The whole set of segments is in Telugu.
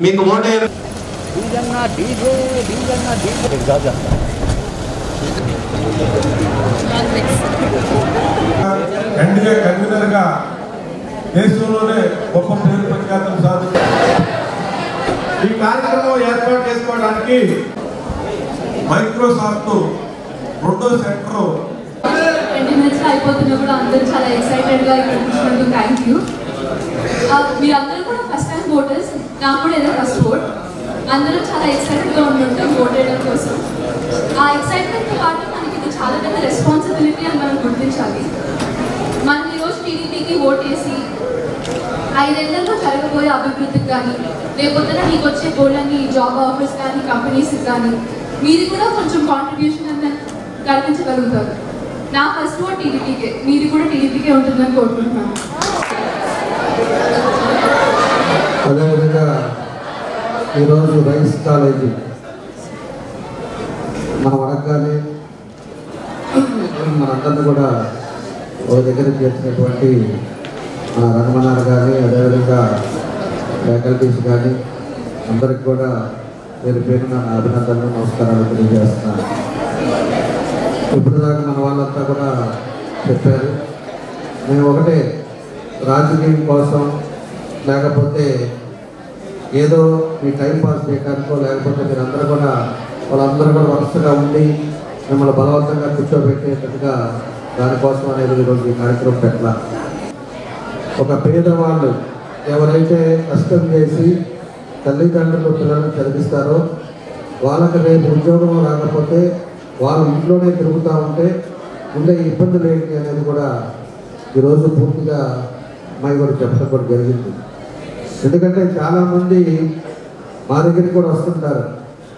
మీకు ఓటే ఎన్డీఏ కన్వీనర్గా దేశంలోనే గొప్ప పేరు ప్రఖ్యాతం సాధించారు. ఈ కార్యక్రమం ఏర్పాటు చేసుకోవడానికి మైక్రోసాఫ్ట్ రెండో సెంటర్ 20 minutes అయిపోతున్నా కూడా అందరూ చాలా ఎక్సైటెడ్గా ఇక్కడ కూర్చున్నందుకు థ్యాంక్ యూ. మీరందరూ కూడా ఫస్ట్ టైం ఓటర్స్, నాకు కూడా ఏదో ఫస్ట్ ఓట్. అందరూ చాలా ఎక్సైటెడ్గా ఉంటుంటాం ఓట్ వేయడం కోసం. ఆ ఎక్సైట్మెంట్తో పాటు మనకి ఇది చాలా పెద్ద రెస్పాన్సిబిలిటీ అని మనం గుర్తించాలి. మనం ఈరోజు టీడీపీకి ఓట్ వేసి 5 ఏళ్లలో జరగబోయే అభివృద్ధికి కానీ, లేకపోతే మీకు వచ్చే గోల్డ్ని జాబ్ ఆఫర్స్ కానీ, కంపెనీస్కి కానీ మీది కూడా కొంచెం కాంట్రిబ్యూషన్ అనేది కల్పించగలుగుతారు. నా ఫస్ట్ ఓట్ టీడీపీకే, మీది కూడా టీడీపీకే ఉంటుందని కోరుకుంటున్నాను. అదేవిధంగా ఈరోజు రైస్ కాలేజీ మనం అడగగానే మనందరినీ కూడా ఒక దగ్గర చేసినటువంటి మన రంగమన్నారు కానీ, అదేవిధంగా ఫ్యాకల్టీస్ కానీ అందరికి కూడా పేరు నా అభినందనలు, నమస్కారాలు తెలియజేస్తున్నాను. ఇప్పుడు దాకా మన వాళ్ళంతా కూడా చెప్పారు. మేము ఒకటే, రాజకీయం కోసం లేకపోతే ఏదో మీ టైం పాస్ చేయడానికో, లేకపోతే మీరందరూ కూడా వాళ్ళందరూ కూడా వరుసగా ఉండి మిమ్మల్ని బలవంతంగా కూర్చోబెట్టేటట్టుగా దానికోసం అనేది ఈరోజు ఈ కార్యక్రమం పెట్టాల. ఒక పేదవాళ్ళు ఎవరైతే కష్టం చేసి తల్లిదండ్రులు పిల్లలను చదివిస్తారో వాళ్ళకి రేపు ఉద్యోగం రాకపోతే వాళ్ళు ఇంట్లోనే తిరుగుతూ ఉంటే ఉండే ఇబ్బందులు ఏంటి అనేది కూడా ఈరోజు పూర్తిగా అమ్మాయి కూడా చెప్పడం కూడా జరిగింది. ఎందుకంటే చాలామంది మా దగ్గరికి కూడా వస్తుంటారు,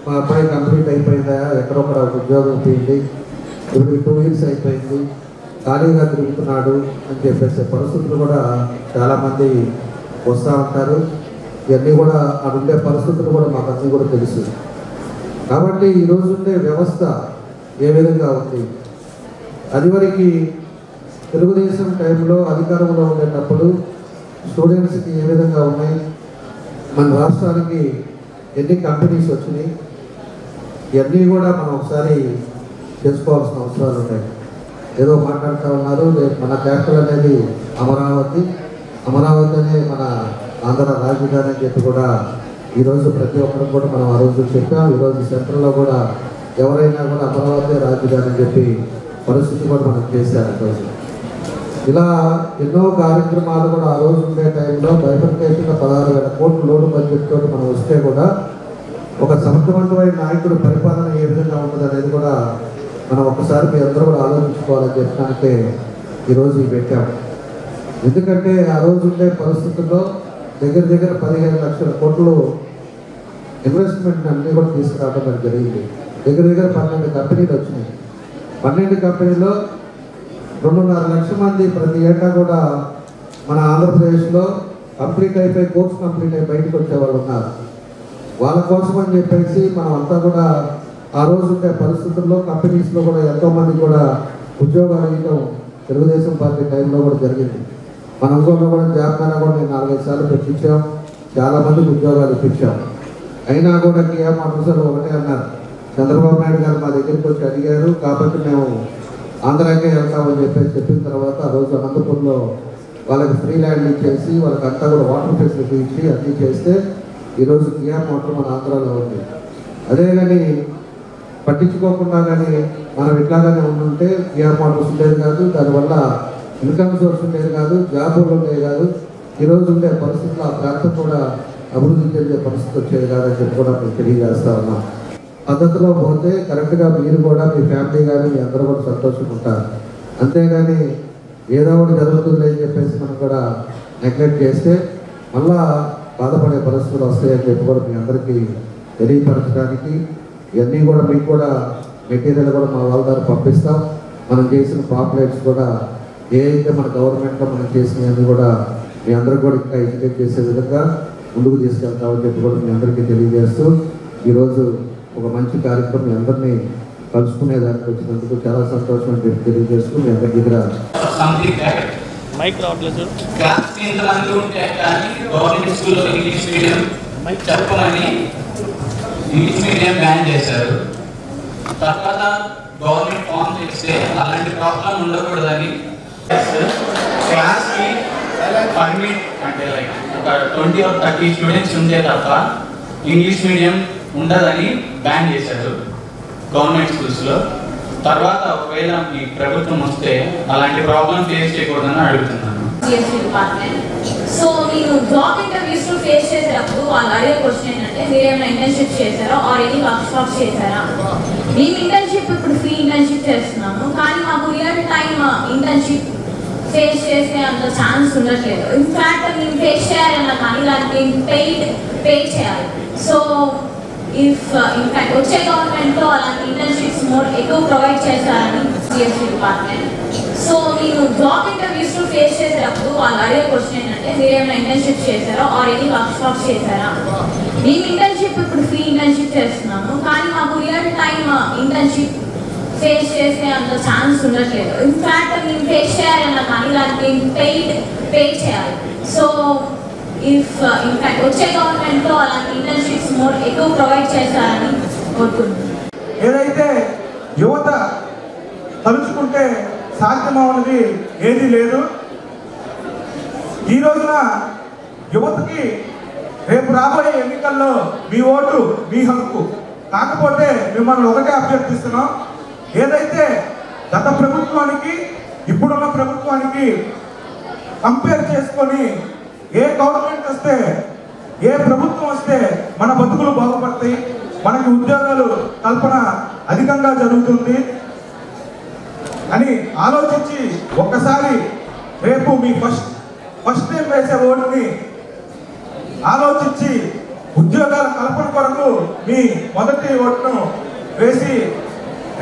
మా అబ్బాయి కంప్లీట్ అయిపోయిందా, ఎక్కడొక్కడ ఉద్యోగం పోయింది, ఇప్పుడు 2 years అయిపోయింది, ఖాళీగా తిరుగుతున్నాడు అని చెప్పేసే పరిస్థితులు కూడా చాలామంది వస్తూ ఉంటారు. ఇవన్నీ కూడా ఆ ఉండే పరిస్థితులు కూడా మాకు అన్నీ కూడా తెలుసు. కాబట్టి ఈరోజు ఉండే వ్యవస్థ ఏ విధంగా ఉంది, అదివరకు తెలుగుదేశం టైంలో అధికారంలో ఉండేటప్పుడు స్టూడెంట్స్కి ఏ విధంగా ఉన్నాయి, మన రాష్ట్రానికి ఎన్ని కంపెనీస్ వచ్చినాయి, ఇవన్నీ కూడా మనం ఒకసారి చేసుకోవాల్సిన అవసరాలు ఉన్నాయి. ఏదో మాట్లాడుతూ ఉన్నారు, మన క్యాపిటల్ అనేది అమరావతి, అమరావతి అనే మన ఆంధ్ర రాజధాని అని చెప్పి కూడా ఈరోజు ప్రతి ఒక్కరు కూడా మనం ఆ రోజు చెప్పాం. ఈరోజు సెంట్రల్లో కూడా ఎవరైనా కూడా అమరావతి రాజధాని అని చెప్పి పరిస్థితి కూడా మనం చేశారు. ఈరోజు ఇలా ఎన్నో కార్యక్రమాలు కూడా ఆ రోజు ఉండే టైంలో బైఫర్కేషన్ 16,000 కోట్ల లోటు బడ్జెట్ తోటి మనం వస్తే కూడా ఒక సమర్థవంతమైన నాయకుడు పరిపాలన ఏ విధంగా ఉంటుంది అనేది కూడా మనం ఒక్కసారి మీ అందరూ కూడా ఆలోచించుకోవాలని చెప్పడానికి ఈరోజు పెట్టాం. ఎందుకంటే ఆ రోజు ఉండే పరిస్థితుల్లో దగ్గర 15 లక్షల కోట్లు ఇన్వెస్ట్మెంట్ అన్నీ కూడా తీసుకురావడం జరిగింది. దగ్గర 12 కంపెనీలు వచ్చినాయి. 12 కంపెనీలో 2.5 లక్షల మంది ప్రతి ఏటా కూడా మన ఆంధ్రప్రదేశ్లో కంప్లీట్ అయిపోయి కోర్స్ కంప్లీట్ అయి బయటకు వచ్చే వాళ్ళు ఉన్నారు. వాళ్ళ కోసం అని చెప్పేసి మనం అంతా కూడా ఆ రోజు ఉండే పరిస్థితుల్లో కంపెనీస్లో కూడా ఎంతోమంది కూడా ఉద్యోగాలు ఇవ్వడం తెలుగుదేశం పార్టీ టైంలో కూడా జరిగింది. మన ఊళ్ళో కూడా జాబితాలో కూడా నేను 4-5 సార్లు పెట్టించాం, చాలామందికి ఉద్యోగాలు ఇప్పించాం. అయినా కూడా కియా మోటార్స్ ఒకటే అన్నారు, చంద్రబాబు నాయుడు గారు మా దగ్గరికి వచ్చి అడిగారు కాబట్టి మేము ఆంధ్రాకే వెళ్తామని చెప్పిన తర్వాత ఆ రోజు అనంతపురంలో వాళ్ళకి ఫ్రీ ల్యాండ్ ఇచ్చేసి వాళ్ళకంతా కూడా వాటర్ ఫెసిలిటీ ఇచ్చి అన్నీ చేస్తే ఈరోజు కియా మోటార్ మన ఆంధ్రాలో ఉంది. అదే కానీ పట్టించుకోకుండా కానీ మనం ఇట్లాగానే ఉంటుంటే కియా మోటార్స్ ఉండేది కాదు, దానివల్ల ఇన్కమ్ సోర్స్ ఉండేది కాదు, జాబులు ఉండేది కాదు. ఈరోజు ఉండే పరిస్థితుల్లో ఆ ప్రాంతం కూడా అభివృద్ధి చెందే పరిస్థితి వచ్చేది కాదని చెప్పి కూడా మేము తెలియజేస్తా ఉన్నాం. పద్ధతిలో పోతే కరెక్ట్గా మీరు కూడా మీ ఫ్యామిలీ కానీ మీ అందరూ కూడా సంతోషంగా ఉంటారు. అంతేగాని ఏదో ఒకటి జరుగుతుంది అని చెప్పేసి మనం కూడా నెగ్లెక్ట్ చేస్తే మళ్ళా బాధపడే పరిస్థితులు వస్తాయని చెప్పి కూడా మీ అందరికీ తెలియపరచడానికి ఇవన్నీ కూడా మీకు కూడా మెటీరియల్ కూడా మా వాళ్ళ ద్వారా పంపిస్తాం. మనం చేసిన పాంప్లెట్స్ కూడా ఏ అయితే మన గవర్నమెంట్లో మనం చేసినవన్నీ కూడా మీ అందరికి కూడా ఇంకా ఎడ్యుకేట్ చేసే విధంగా ముందుకు తీసుకెళ్తామని చెప్పి కూడా మీ అందరికీ తెలియజేస్తూ ఈరోజు ఒక మంచి కార్యక్రమం మీ అందరినీ కలుసుకునేదానికి వచ్చినందుకు చాలా సంతోషం అని చెప్పి తెలియజేస్తూ మీ అందరి దగ్గర మైక్ రావట్లేదు. చెప్పమని ఇంగ్లీష్ మీడియం బ్యాన్ చేశారు. తర్వాత గవర్నమెంట్ ఫామ్ చేస్తే అలాంటి ప్రాబ్లం ఉండకూడదని క్లాస్కి పర్మిట్ అంటే లైక్ ఒక 20 or 30 స్టూడెంట్స్ ఉంటే తప్ప ఇంగ్లీష్ మీడియం ఉండదని బ్యాన్ చేశారు గవర్నమెంట్ స్కూల్స్లో. తర్వాత ఒకవేళ మీ ప్రభుత్వం వస్తే అలాంటి ప్రాబ్లం ఫేస్ చేయకూడదని అడుగుతున్నాను. సో మీరు జాబ్ ఇంటర్వ్యూస్ ఫేస్ చేసేటప్పుడు వాళ్ళు అడిగే క్వశ్చన్ ఏంటంటే మీరు ఏమైనా ఇంటర్న్షిప్ చేశారా ఆర్ ఎనీ వర్క్ షాప్స్ చేశారా? మేము ఇంటర్న్షిప్ ఇప్పుడు ఫ్రీ ఇంటర్న్షిప్ చేస్తున్నాము, కానీ మాకు రియల్ టైమ్ ఇంటర్న్షిప్ ఫేస్ చేసే అంత ఛాన్స్ ఉండట్లేదు. ఇన్ఫ్యాక్ట్ మేము ఫేస్ చేయాలన్నా కానీ దానికి పే చేయాలి. సో ఇన్ఫ్యాక్ట్ వచ్చే గవర్నమెంట్లో అలాంటి ఇంటర్న్షిప్స్ ఎక్కువ ప్రొవైడ్ చేశారని సిఎస్సి డిపార్ట్మెంట్. సో మీరు జాబ్ ఇంటర్వ్యూస్ ఫేస్ చేసేటప్పుడు వాళ్ళు అడిగే క్వశ్చన్ ఏంటంటే మీరు ఏమైనా ఇంటర్న్షిప్ చేశారా ఆర్ ఎనీ వర్క్ షాప్స్ చేశారా? మేము ఇంటర్న్షిప్ ఇప్పుడు ఫ్రీ ఇంటర్న్షిప్ చేస్తున్నాము, కానీ మాకు రియల్ టైమ్ ఇంటర్న్షిప్ ఫేస్ చేసే అంత ఛాన్స్ ఉండట్లేదు. ఇన్ఫ్యాక్ట్ మేము ఫేస్ చేయాలన్నా కానీ దానికి పే చేయాలి. సో ఇన్ఫ్యాక్ట్ వచ్చే గవర్నమెంట్లో అలాంటి ఇంటర్న్షిప్స్ ఎక్కువ ప్రొవైడ్ చేశారని కోరుకుంటున్నాను. ఏదైతే యువత తలుచుకుంటే సాధ్యమవునది ఏదీ లేదు. ఈ రోజున యువతకి రేపు రాబోయే ఎన్నికల్లో మీ ఓటు మీ హక్కు. కాకపోతే మిమ్మల్ని ఒకటే అభ్యర్థిస్తున్నాం, ఏదైతే గత ప్రభుత్వానికి ఇప్పుడున్న ప్రభుత్వానికి కంపేర్ చేసుకొని ఏ గవర్నమెంట్ వస్తే ఏ ప్రభుత్వం వస్తే మన బతుకులు బాగుపడతాయి, మనకి ఉద్యోగాలు కల్పన అధికంగా జరుగుతుంది అని ఆలోచించి ఒక్కసారి రేపు మీ ఫస్ట్ టైం వేసే ఓటుని ఆలోచించి ఉద్యోగాల కల్పన కొరకు మీ మొదటి ఓటును వేసి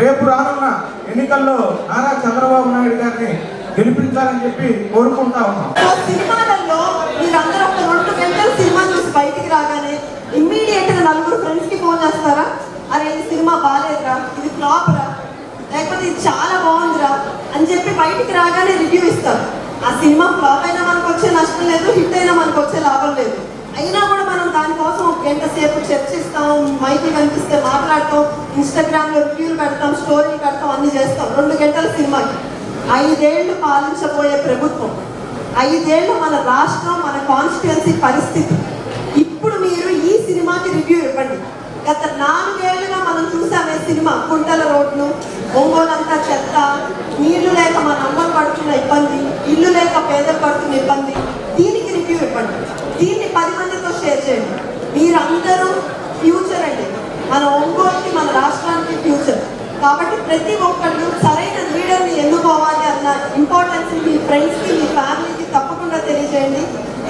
రేపు రానున్న ఎన్నికల్లో నారా చంద్రబాబు నాయుడు గారిని గెలిపించాలని చెప్పి కోరుకుంటా ఉన్నాం. సినిమాలలో మీరందరూ ఒక 2 గంటలు సినిమా చూసి బయటికి రాగానే ఇమ్మీడియట్గా 4 ఫ్రెండ్స్కి ఫోన్ చేస్తారా, అరే ఈ సినిమా బాగాలేదురా, ఇది ఫ్లాప్ రా, లేకపోతే ఇది చాలా బాగుందిరా అని చెప్పి బయటికి రాగానే రివ్యూ ఇస్తారు. ఆ సినిమా ఫ్లాప్ అయినా మనకు వచ్చే నష్టం లేదు, హిట్ అయినా మనకు వచ్చే లాభం లేదు. అయినా కూడా మనం దానికోసం 1 గంట సేపు చర్చిస్తాం, మైకులు కనిపిస్తే మాట్లాడతాం, ఇన్స్టాగ్రామ్లో రివ్యూలు పెడతాం, స్టోరీలు పెడతాం, అన్ని చేస్తాం 2 గంటల సినిమాకి. 5 ఏళ్ళు పాలించబోయే ప్రభుత్వం, 5 ఏళ్ళు మన రాష్ట్రం, మన కాన్స్టిట్యుయెన్సీ పరిస్థితి. ఇప్పుడు మీరు ఈ సినిమాకి రివ్యూ ఇవ్వండి. గత 4 ఏళ్ళుగా మనం చూసామే సినిమా, కుంటల రోడ్లు, ఒంగోలంతా చెత్త, నీళ్లు లేక మన అమ్మలు పడుతున్న ఇబ్బంది, ఇల్లు లేక పేదలు పడుతున్న ఇబ్బంది. దీనికి రివ్యూ ఇవ్వండి, దీన్ని 10 మందితో షేర్ చేయండి. మీరందరూ ఫ్యూచర్ అండి, మన ఒంగోలుకి మన రాష్ట్రానికి ఫ్యూచర్. కాబట్టి ప్రతి ఒక్కళ్ళు సరైన లీడర్ని ఎన్నుకోవాలి అన్న ఇంపార్టెన్స్ మీ ఫ్రెండ్స్కి, మీ ఫ్యామిలీకి తప్పకుండా తెలియజేయండి.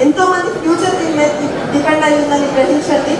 ఎంతోమంది ఫ్యూచర్ దీని మీద డిపెండ్ అయ్యిందని గ్రహించండి.